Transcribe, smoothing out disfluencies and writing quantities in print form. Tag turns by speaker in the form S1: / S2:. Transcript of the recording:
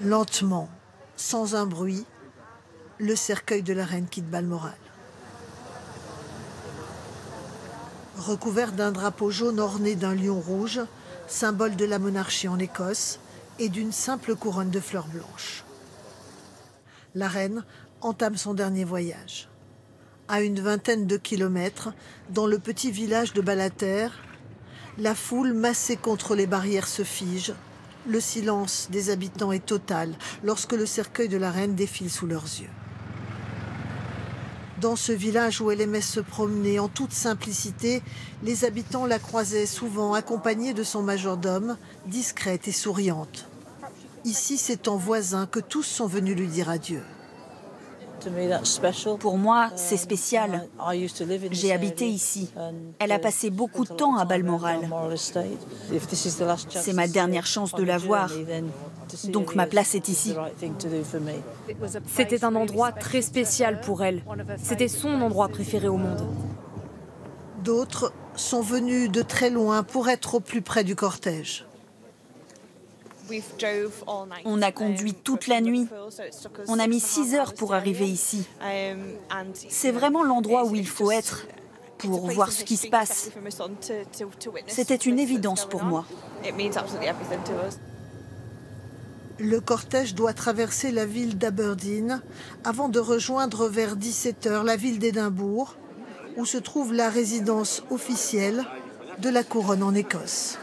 S1: Lentement, sans un bruit, le cercueil de la reine quitte Balmoral. Recouvert d'un drapeau jaune orné d'un lion rouge, symbole de la monarchie en Écosse, et d'une simple couronne de fleurs blanches. La reine entame son dernier voyage. À une vingtaine de kilomètres, dans le petit village de Ballater, la foule massée contre les barrières se fige. Le silence des habitants est total lorsque le cercueil de la reine défile sous leurs yeux. Dans ce village où elle aimait se promener en toute simplicité, les habitants la croisaient souvent accompagnée de son majordome, discrète et souriante. Ici, c'est en voisin que tous sont venus lui dire adieu.
S2: Pour moi, c'est spécial. J'ai habité ici. Elle a passé beaucoup de temps à Balmoral. C'est ma dernière chance de la voir. Donc ma place est ici.
S3: C'était un endroit très spécial pour elle. C'était son endroit préféré au monde.
S1: D'autres sont venus de très loin pour être au plus près du cortège.
S2: On a conduit toute la nuit. On a mis 6 heures pour arriver ici. C'est vraiment l'endroit où il faut être pour voir ce qui se passe. C'était une évidence pour moi.
S1: Le cortège doit traverser la ville d'Aberdeen avant de rejoindre vers 17 h la ville d'Édimbourg, où se trouve la résidence officielle de la couronne en Écosse.